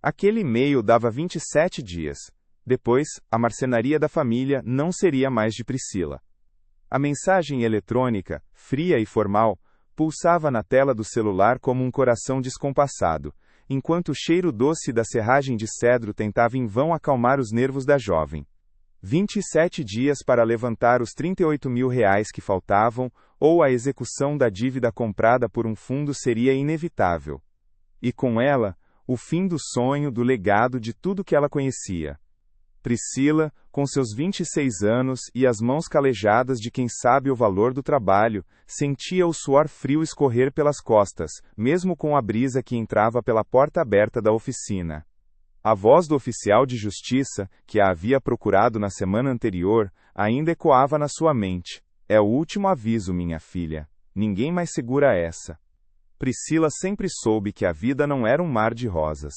Aquele e-mail dava 27 dias. Depois, a marcenaria da família não seria mais de Priscila. A mensagem eletrônica, fria e formal, pulsava na tela do celular como um coração descompassado, enquanto o cheiro doce da serragem de cedro tentava em vão acalmar os nervos da jovem. 27 dias para levantar os R$ 38.000 que faltavam, ou a execução da dívida comprada por um fundo seria inevitável. E com ela, o fim do sonho, do legado, de tudo que ela conhecia. Priscila, com seus 26 anos e as mãos calejadas de quem sabe o valor do trabalho, sentia o suor frio escorrer pelas costas, mesmo com a brisa que entrava pela porta aberta da oficina. A voz do oficial de justiça, que a havia procurado na semana anterior, ainda ecoava na sua mente. É o último aviso, minha filha. Ninguém mais segura essa. Priscila sempre soube que a vida não era um mar de rosas.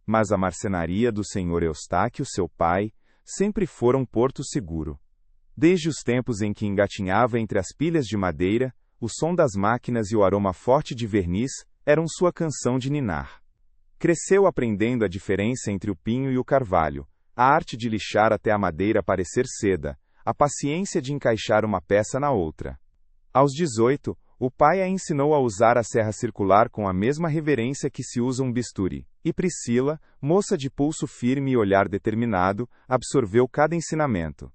Mas a marcenaria do Sr. Eustáquio, seu pai, sempre fora um porto seguro. Desde os tempos em que engatinhava entre as pilhas de madeira, o som das máquinas e o aroma forte de verniz eram sua canção de ninar. Cresceu aprendendo a diferença entre o pinho e o carvalho, a arte de lixar até a madeira parecer seda, a paciência de encaixar uma peça na outra. Aos 18, o pai a ensinou a usar a serra circular com a mesma reverência que se usa um bisturi, e Priscila, moça de pulso firme e olhar determinado, absorveu cada ensinamento.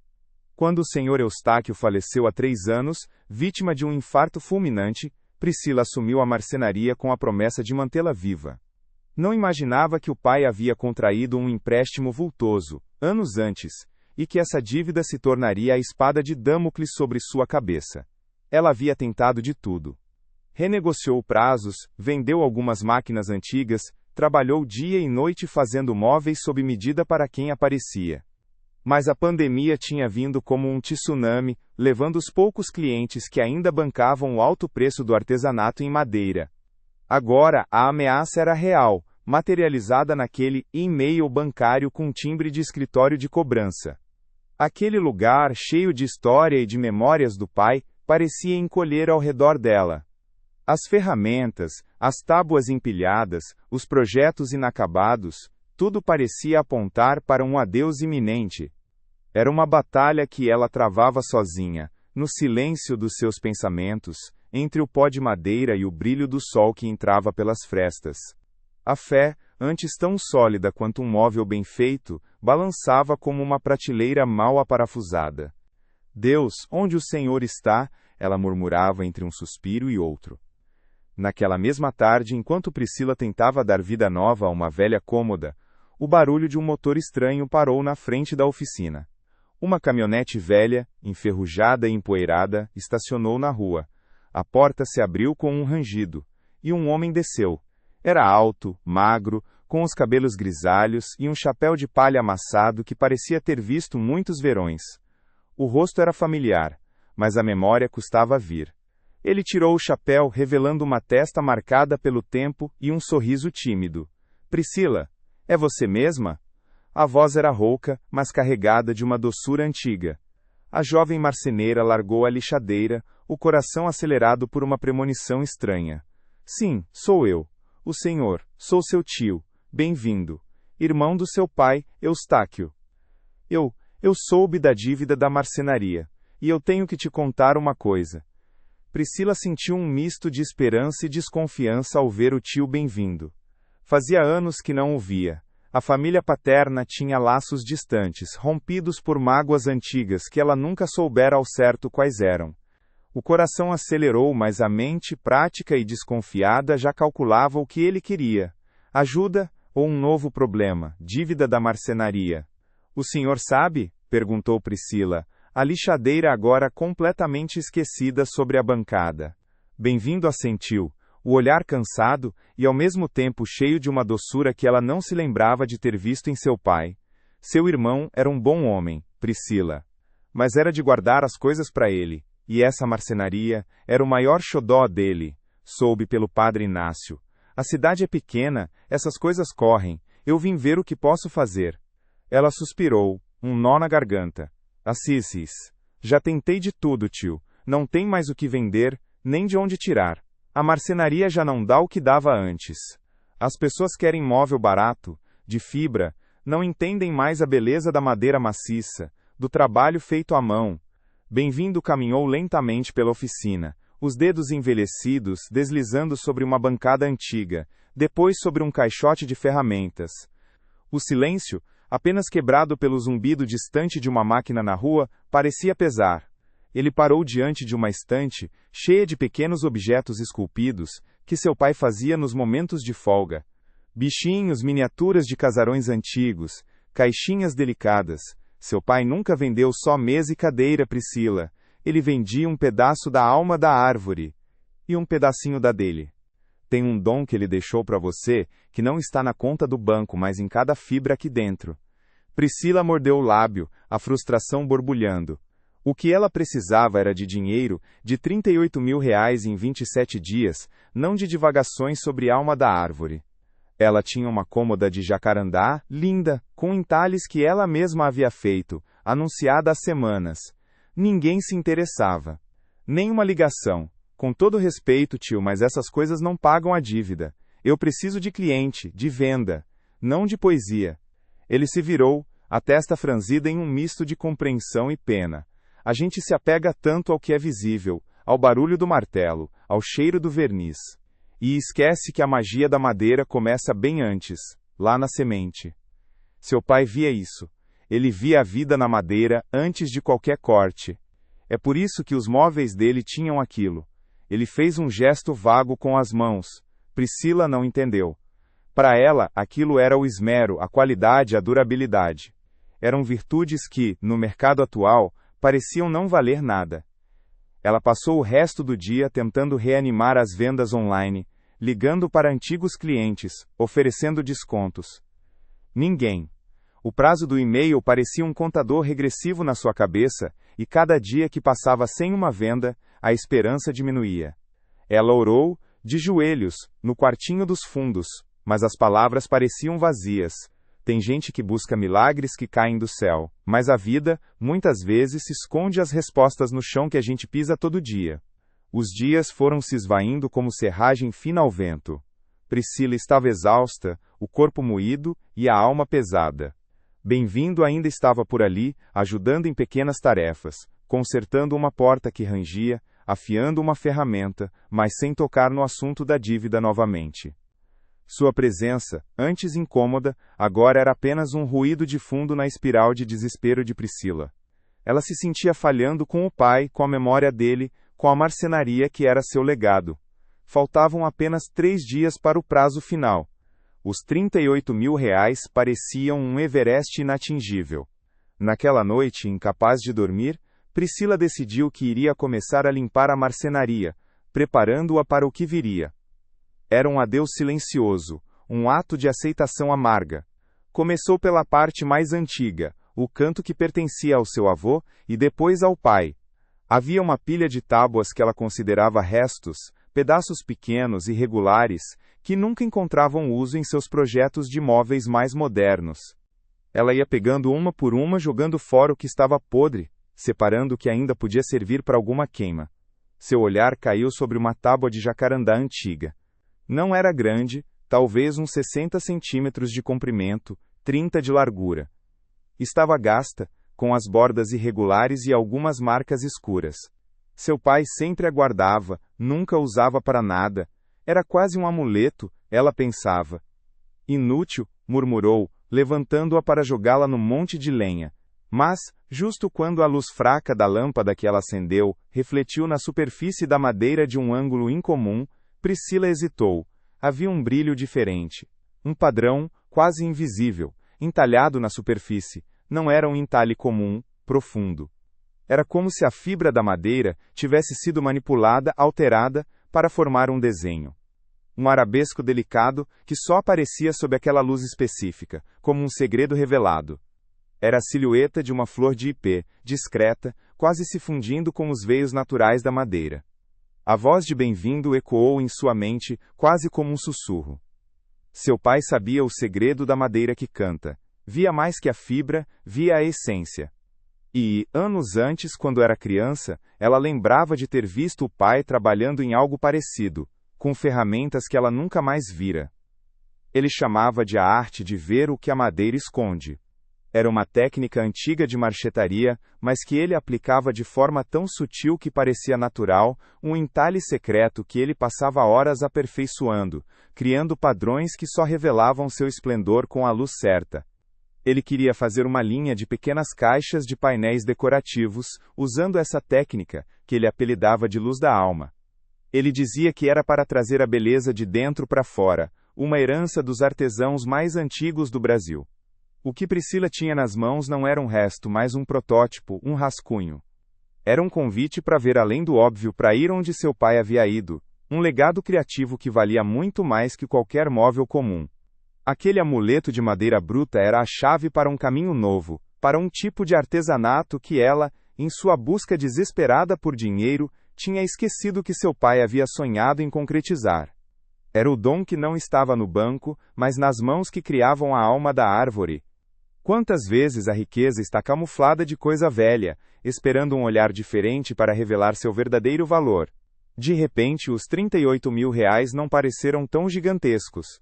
Quando o Sr. Eustáquio faleceu há 3 anos, vítima de um infarto fulminante, Priscila assumiu a marcenaria com a promessa de mantê-la viva. Não imaginava que o pai havia contraído um empréstimo vultoso, anos antes, e que essa dívida se tornaria a espada de Damocles sobre sua cabeça. Ela havia tentado de tudo. Renegociou prazos, vendeu algumas máquinas antigas, trabalhou dia e noite fazendo móveis sob medida para quem aparecia. Mas a pandemia tinha vindo como um tsunami, levando os poucos clientes que ainda bancavam o alto preço do artesanato em madeira. Agora, a ameaça era real, materializada naquele e-mail bancário com timbre de escritório de cobrança. Aquele lugar, cheio de história e de memórias do pai, parecia encolher ao redor dela. As ferramentas, as tábuas empilhadas, os projetos inacabados, tudo parecia apontar para um adeus iminente. Era uma batalha que ela travava sozinha, no silêncio dos seus pensamentos, entre o pó de madeira e o brilho do sol que entrava pelas frestas. A fé, antes tão sólida quanto um móvel bem feito, balançava como uma prateleira mal aparafusada. Deus, onde o Senhor está? Ela murmurava entre um suspiro e outro. Naquela mesma tarde, enquanto Priscila tentava dar vida nova a uma velha cômoda, o barulho de um motor estranho parou na frente da oficina. Uma caminhonete velha, enferrujada e empoeirada, estacionou na rua. A porta se abriu com um rangido, e um homem desceu. Era alto, magro, com os cabelos grisalhos e um chapéu de palha amassado que parecia ter visto muitos verões. O rosto era familiar, mas a memória custava vir. Ele tirou o chapéu, revelando uma testa marcada pelo tempo e um sorriso tímido. Priscila, é você mesma? A voz era rouca, mas carregada de uma doçura antiga. A jovem marceneira largou a lixadeira, o coração acelerado por uma premonição estranha. Sim, sou eu. O senhor, sou seu tio. Bem-vindo. Irmão do seu pai, Eustáquio. Eu soube da dívida da marcenaria. E eu tenho que te contar uma coisa. Priscila sentiu um misto de esperança e desconfiança ao ver o tio bem-vindo. Fazia anos que não o via. A família paterna tinha laços distantes, rompidos por mágoas antigas que ela nunca soubera ao certo quais eram. O coração acelerou, mas a mente, prática e desconfiada, já calculava o que ele queria. Ajuda ou um novo problema, dívida da marcenaria. O senhor sabe? Perguntou Priscila, a lixadeira agora completamente esquecida sobre a bancada. Bem-vindo assentiu, o olhar cansado e ao mesmo tempo cheio de uma doçura que ela não se lembrava de ter visto em seu pai. Seu irmão era um bom homem, Priscila. Mas era de guardar as coisas para ele, e essa marcenaria era o maior xodó dele, soube pelo padre Inácio. A cidade é pequena, essas coisas correm, eu vim ver o que posso fazer. Ela suspirou, um nó na garganta. Assis, já tentei de tudo, tio, não tem mais o que vender, nem de onde tirar. A marcenaria já não dá o que dava antes. As pessoas querem móvel barato, de fibra, não entendem mais a beleza da madeira maciça, do trabalho feito à mão. Bem-vindo caminhou lentamente pela oficina, os dedos envelhecidos deslizando sobre uma bancada antiga, depois sobre um caixote de ferramentas. O silêncio, apenas quebrado pelo zumbido distante de uma máquina na rua, parecia pesar. Ele parou diante de uma estante, cheia de pequenos objetos esculpidos, que seu pai fazia nos momentos de folga. Bichinhos, miniaturas de casarões antigos, caixinhas delicadas. Seu pai nunca vendeu só mesa e cadeira, Priscila. Ele vendia um pedaço da alma da árvore. E um pedacinho da dele. Tem um dom que ele deixou para você, que não está na conta do banco, mas em cada fibra aqui dentro. Priscila mordeu o lábio, a frustração borbulhando. O que ela precisava era de dinheiro, de R$ 38 mil em 27 dias, não de divagações sobre a alma da árvore. Ela tinha uma cômoda de jacarandá, linda, com entalhes que ela mesma havia feito, anunciada há semanas. Ninguém se interessava. Nenhuma ligação. Com todo respeito, tio, mas essas coisas não pagam a dívida. Eu preciso de cliente, de venda, não de poesia. Ele se virou, a testa franzida em um misto de compreensão e pena. A gente se apega tanto ao que é visível, ao barulho do martelo, ao cheiro do verniz. E esquece que a magia da madeira começa bem antes, lá na semente. Seu pai via isso. Ele via a vida na madeira antes de qualquer corte. É por isso que os móveis dele tinham aquilo. Ele fez um gesto vago com as mãos. Priscila não entendeu. Para ela, aquilo era o esmero, a qualidade, a durabilidade. Eram virtudes que, no mercado atual, pareciam não valer nada. Ela passou o resto do dia tentando reanimar as vendas online, ligando para antigos clientes, oferecendo descontos. Ninguém. O prazo do e-mail parecia um contador regressivo na sua cabeça, e cada dia que passava sem uma venda, a esperança diminuía. Ela orou, de joelhos, no quartinho dos fundos, mas as palavras pareciam vazias. Tem gente que busca milagres que caem do céu, mas a vida, muitas vezes, esconde as respostas no chão que a gente pisa todo dia. Os dias foram se esvaindo como serragem fina ao vento. Priscila estava exausta, o corpo moído e a alma pesada. Bem-vindo ainda estava por ali, ajudando em pequenas tarefas, consertando uma porta que rangia, afiando uma ferramenta, mas sem tocar no assunto da dívida novamente. Sua presença, antes incômoda, agora era apenas um ruído de fundo na espiral de desespero de Priscila. Ela se sentia falhando com o pai, com a memória dele, com a marcenaria que era seu legado. Faltavam apenas 3 dias para o prazo final. Os R$ 38 mil pareciam um Everest inatingível. Naquela noite, incapaz de dormir, Priscila decidiu que iria começar a limpar a marcenaria, preparando-a para o que viria. Era um adeus silencioso, um ato de aceitação amarga. Começou pela parte mais antiga, o canto que pertencia ao seu avô, e depois ao pai. Havia uma pilha de tábuas que ela considerava restos, pedaços pequenos e regulares, que nunca encontravam uso em seus projetos de móveis mais modernos. Ela ia pegando uma por uma, jogando fora o que estava podre, separando o que ainda podia servir para alguma queima. Seu olhar caiu sobre uma tábua de jacarandá antiga. Não era grande, talvez uns 60 centímetros de comprimento, 30 de largura. Estava gasta, com as bordas irregulares e algumas marcas escuras. Seu pai sempre a guardava, nunca a usava para nada. Era quase um amuleto, ela pensava. Inútil, murmurou, levantando-a para jogá-la no monte de lenha. Mas, justo quando a luz fraca da lâmpada que ela acendeu refletiu na superfície da madeira de um ângulo incomum, Priscila hesitou. Havia um brilho diferente. Um padrão, quase invisível, entalhado na superfície. Não era um entalhe comum, profundo. Era como se a fibra da madeira tivesse sido manipulada, alterada, para formar um desenho. Um arabesco delicado que só aparecia sob aquela luz específica, como um segredo revelado. Era a silhueta de uma flor de ipê, discreta, quase se fundindo com os veios naturais da madeira. A voz de bem-vindo ecoou em sua mente, quase como um sussurro. Seu pai sabia o segredo da madeira que canta. Via mais que a fibra, via a essência. E, anos antes, quando era criança, ela lembrava de ter visto o pai trabalhando em algo parecido, com ferramentas que ela nunca mais vira. Ele chamava de a arte de ver o que a madeira esconde. Era uma técnica antiga de marchetaria, mas que ele aplicava de forma tão sutil que parecia natural, um entalhe secreto que ele passava horas aperfeiçoando, criando padrões que só revelavam seu esplendor com a luz certa. Ele queria fazer uma linha de pequenas caixas de painéis decorativos, usando essa técnica, que ele apelidava de luz da alma. Ele dizia que era para trazer a beleza de dentro para fora, uma herança dos artesãos mais antigos do Brasil. O que Priscila tinha nas mãos não era um resto, mas um protótipo, um rascunho. Era um convite para ver além do óbvio, para ir onde seu pai havia ido, um legado criativo que valia muito mais que qualquer móvel comum. Aquele amuleto de madeira bruta era a chave para um caminho novo, para um tipo de artesanato que ela, em sua busca desesperada por dinheiro, tinha esquecido que seu pai havia sonhado em concretizar. Era o dom que não estava no banco, mas nas mãos que criavam a alma da árvore. Quantas vezes a riqueza está camuflada de coisa velha, esperando um olhar diferente para revelar seu verdadeiro valor. De repente, os 38 mil reais não pareceram tão gigantescos.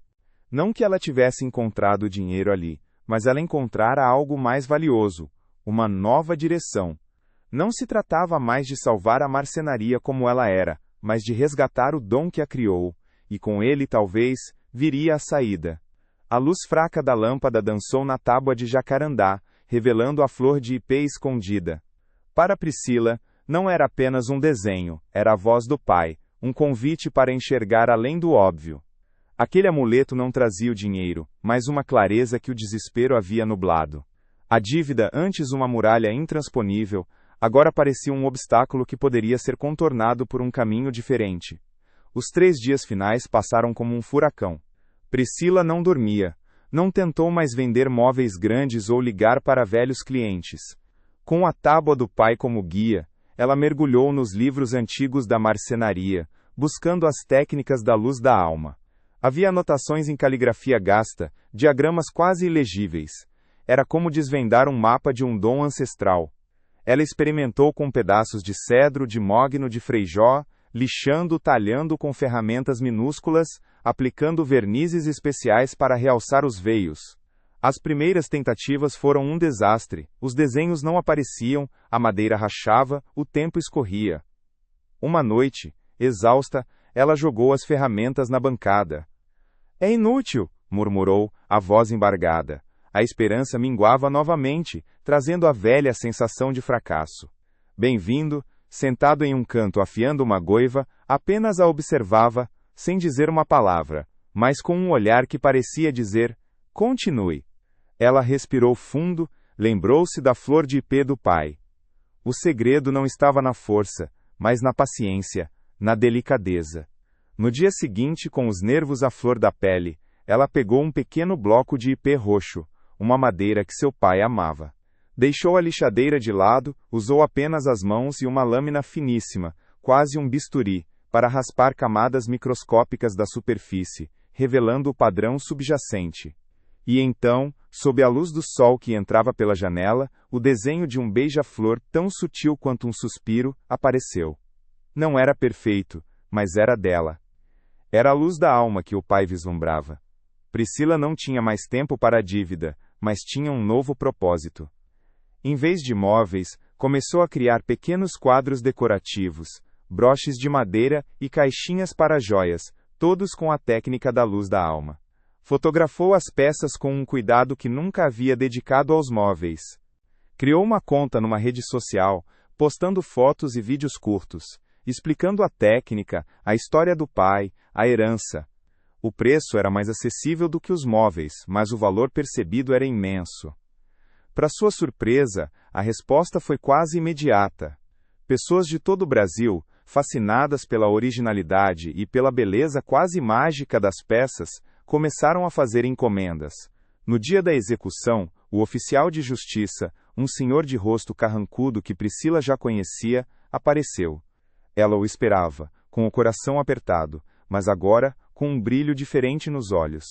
Não que ela tivesse encontrado o dinheiro ali, mas ela encontrara algo mais valioso, uma nova direção. Não se tratava mais de salvar a marcenaria como ela era, mas de resgatar o dom que a criou, e com ele, talvez, viria a saída. A luz fraca da lâmpada dançou na tábua de jacarandá, revelando a flor de ipê escondida. Para Priscila, não era apenas um desenho, era a voz do pai, um convite para enxergar além do óbvio. Aquele amuleto não trazia o dinheiro, mas uma clareza que o desespero havia nublado. A dívida, antes uma muralha intransponível, agora parecia um obstáculo que poderia ser contornado por um caminho diferente. Os 3 dias finais passaram como um furacão. Priscila não dormia. Não tentou mais vender móveis grandes ou ligar para velhos clientes. Com a tábua do pai como guia, ela mergulhou nos livros antigos da marcenaria, buscando as técnicas da luz da alma. Havia anotações em caligrafia gasta, diagramas quase ilegíveis. Era como desvendar um mapa de um dom ancestral. Ela experimentou com pedaços de cedro, de mogno, de freijó, lixando, talhando com ferramentas minúsculas, aplicando vernizes especiais para realçar os veios. As primeiras tentativas foram um desastre, os desenhos não apareciam, a madeira rachava, o tempo escorria. Uma noite, exausta, ela jogou as ferramentas na bancada. É inútil, murmurou, a voz embargada. A esperança minguava novamente, trazendo a velha sensação de fracasso. Bem-vindo, sentado em um canto afiando uma goiva, apenas a observava, sem dizer uma palavra, mas com um olhar que parecia dizer, continue. Ela respirou fundo, lembrou-se da flor de ipê do pai. O segredo não estava na força, mas na paciência, na delicadeza. No dia seguinte, com os nervos à flor da pele, ela pegou um pequeno bloco de ipê roxo, uma madeira que seu pai amava. Deixou a lixadeira de lado, usou apenas as mãos e uma lâmina finíssima, quase um bisturi, para raspar camadas microscópicas da superfície, revelando o padrão subjacente. E então, sob a luz do sol que entrava pela janela, o desenho de um beija-flor tão sutil quanto um suspiro, apareceu. Não era perfeito, mas era dela. Era a luz da alma que o pai vislumbrava. Priscila não tinha mais tempo para a dívida, mas tinha um novo propósito. Em vez de móveis, começou a criar pequenos quadros decorativos, broches de madeira e caixinhas para joias, todos com a técnica da luz da alma. Fotografou as peças com um cuidado que nunca havia dedicado aos móveis. Criou uma conta numa rede social, postando fotos e vídeos curtos, explicando a técnica, a história do pai, a herança. O preço era mais acessível do que os móveis, mas o valor percebido era imenso. Para sua surpresa, a resposta foi quase imediata. Pessoas de todo o Brasil, fascinadas pela originalidade e pela beleza quase mágica das peças, começaram a fazer encomendas. No dia da execução, o oficial de justiça, um senhor de rosto carrancudo que Priscila já conhecia, apareceu. Ela o esperava, com o coração apertado, mas agora, com um brilho diferente nos olhos.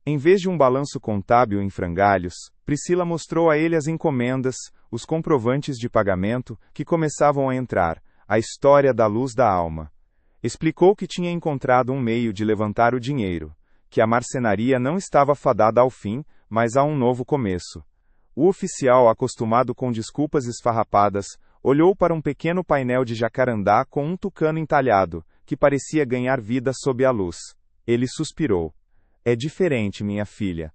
Em vez de um balanço contábil em frangalhos, Priscila mostrou a ele as encomendas, os comprovantes de pagamento, que começavam a entrar, a história da luz da alma. Explicou que tinha encontrado um meio de levantar o dinheiro, que a marcenaria não estava fadada ao fim, mas a um novo começo. O oficial, acostumado com desculpas esfarrapadas, olhou para um pequeno painel de jacarandá com um tucano entalhado, que parecia ganhar vida sob a luz. Ele suspirou. É diferente, minha filha.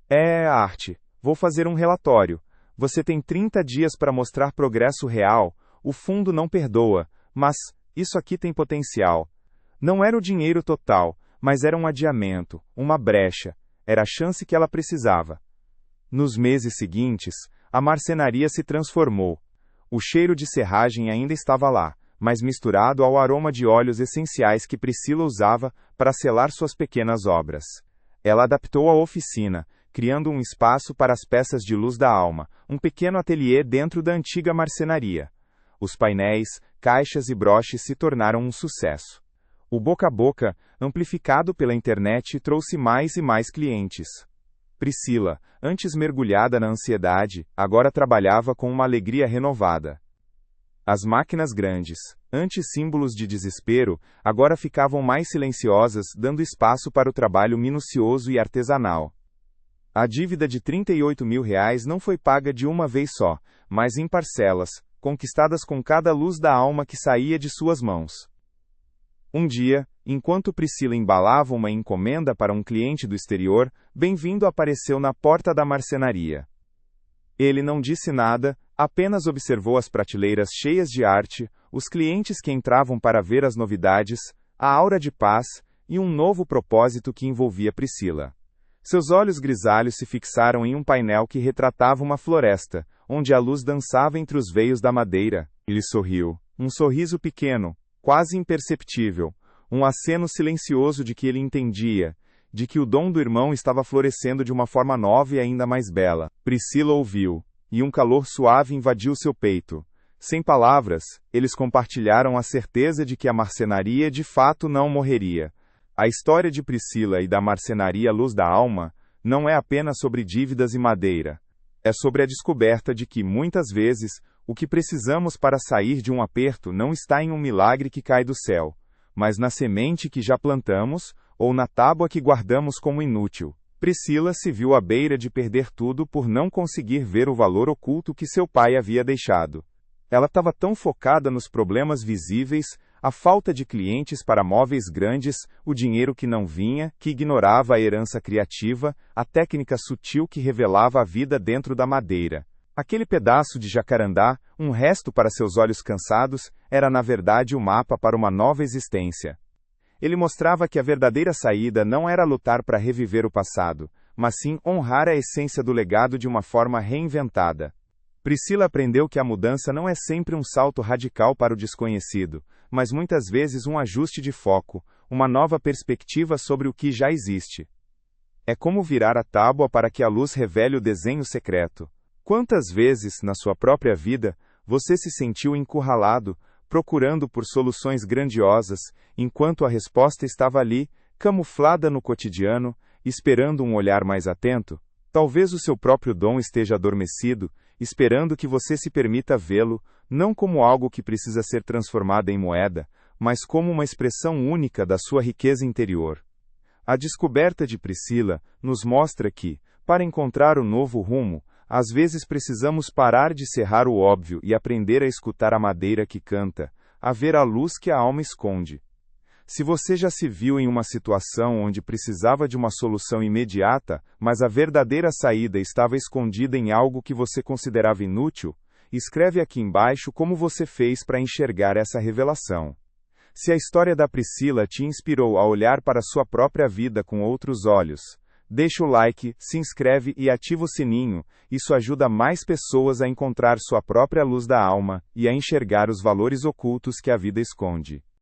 É arte. Vou fazer um relatório. Você tem 30 dias para mostrar progresso real. O fundo não perdoa, mas isso aqui tem potencial. Não era o dinheiro total, mas era um adiamento, uma brecha. Era a chance que ela precisava. Nos meses seguintes, a marcenaria se transformou. O cheiro de serragem ainda estava lá, mas misturado ao aroma de óleos essenciais que Priscila usava para selar suas pequenas obras. Ela adaptou a oficina, criando um espaço para as peças de luz da alma, um pequeno ateliê dentro da antiga marcenaria. Os painéis, caixas e broches se tornaram um sucesso. O boca a boca, amplificado pela internet, trouxe mais e mais clientes. Priscila, antes mergulhada na ansiedade, agora trabalhava com uma alegria renovada. As máquinas grandes, antes símbolos de desespero, agora ficavam mais silenciosas, dando espaço para o trabalho minucioso e artesanal. A dívida de R$ 38.000 não foi paga de uma vez só, mas em parcelas, conquistadas com cada luz da alma que saía de suas mãos. Um dia, enquanto Priscila embalava uma encomenda para um cliente do exterior, Bem-vindo apareceu na porta da marcenaria. Ele não disse nada, apenas observou as prateleiras cheias de arte, os clientes que entravam para ver as novidades, a aura de paz e um novo propósito que envolvia Priscila. Seus olhos grisalhos se fixaram em um painel que retratava uma floresta, onde a luz dançava entre os veios da madeira. Ele sorriu, um sorriso pequeno, quase imperceptível, um aceno silencioso de que ele entendia, de que o dom do irmão estava florescendo de uma forma nova e ainda mais bela. Priscila ouviu, e um calor suave invadiu seu peito. Sem palavras, eles compartilharam a certeza de que a marcenaria de fato não morreria. A história de Priscila e da marcenaria Luz da Alma não é apenas sobre dívidas e madeira. É sobre a descoberta de que, muitas vezes, o que precisamos para sair de um aperto não está em um milagre que cai do céu, mas na semente que já plantamos, ou na tábua que guardamos como inútil. Priscila se viu à beira de perder tudo por não conseguir ver o valor oculto que seu pai havia deixado. Ela estava tão focada nos problemas visíveis, a falta de clientes para móveis grandes, o dinheiro que não vinha, que ignorava a herança criativa, a técnica sutil que revelava a vida dentro da madeira. Aquele pedaço de jacarandá, um resto para seus olhos cansados, era na verdade o mapa para uma nova existência. Ele mostrava que a verdadeira saída não era lutar para reviver o passado, mas sim honrar a essência do legado de uma forma reinventada. Priscila aprendeu que a mudança não é sempre um salto radical para o desconhecido, mas muitas vezes um ajuste de foco, uma nova perspectiva sobre o que já existe. É como virar a tábua para que a luz revele o desenho secreto. Quantas vezes, na sua própria vida, você se sentiu encurralado, procurando por soluções grandiosas, enquanto a resposta estava ali, camuflada no cotidiano, esperando um olhar mais atento? Talvez o seu próprio dom esteja adormecido, esperando que você se permita vê-lo, não como algo que precisa ser transformado em moeda, mas como uma expressão única da sua riqueza interior. A descoberta de Priscila nos mostra que, para encontrar o novo rumo, às vezes precisamos parar de cerrar o óbvio e aprender a escutar a madeira que canta, a ver a luz que a alma esconde. Se você já se viu em uma situação onde precisava de uma solução imediata, mas a verdadeira saída estava escondida em algo que você considerava inútil, escreve aqui embaixo como você fez para enxergar essa revelação. Se a história da Priscila te inspirou a olhar para sua própria vida com outros olhos, deixa o like, se inscreve e ativa o sininho, isso ajuda mais pessoas a encontrar sua própria luz da alma e a enxergar os valores ocultos que a vida esconde.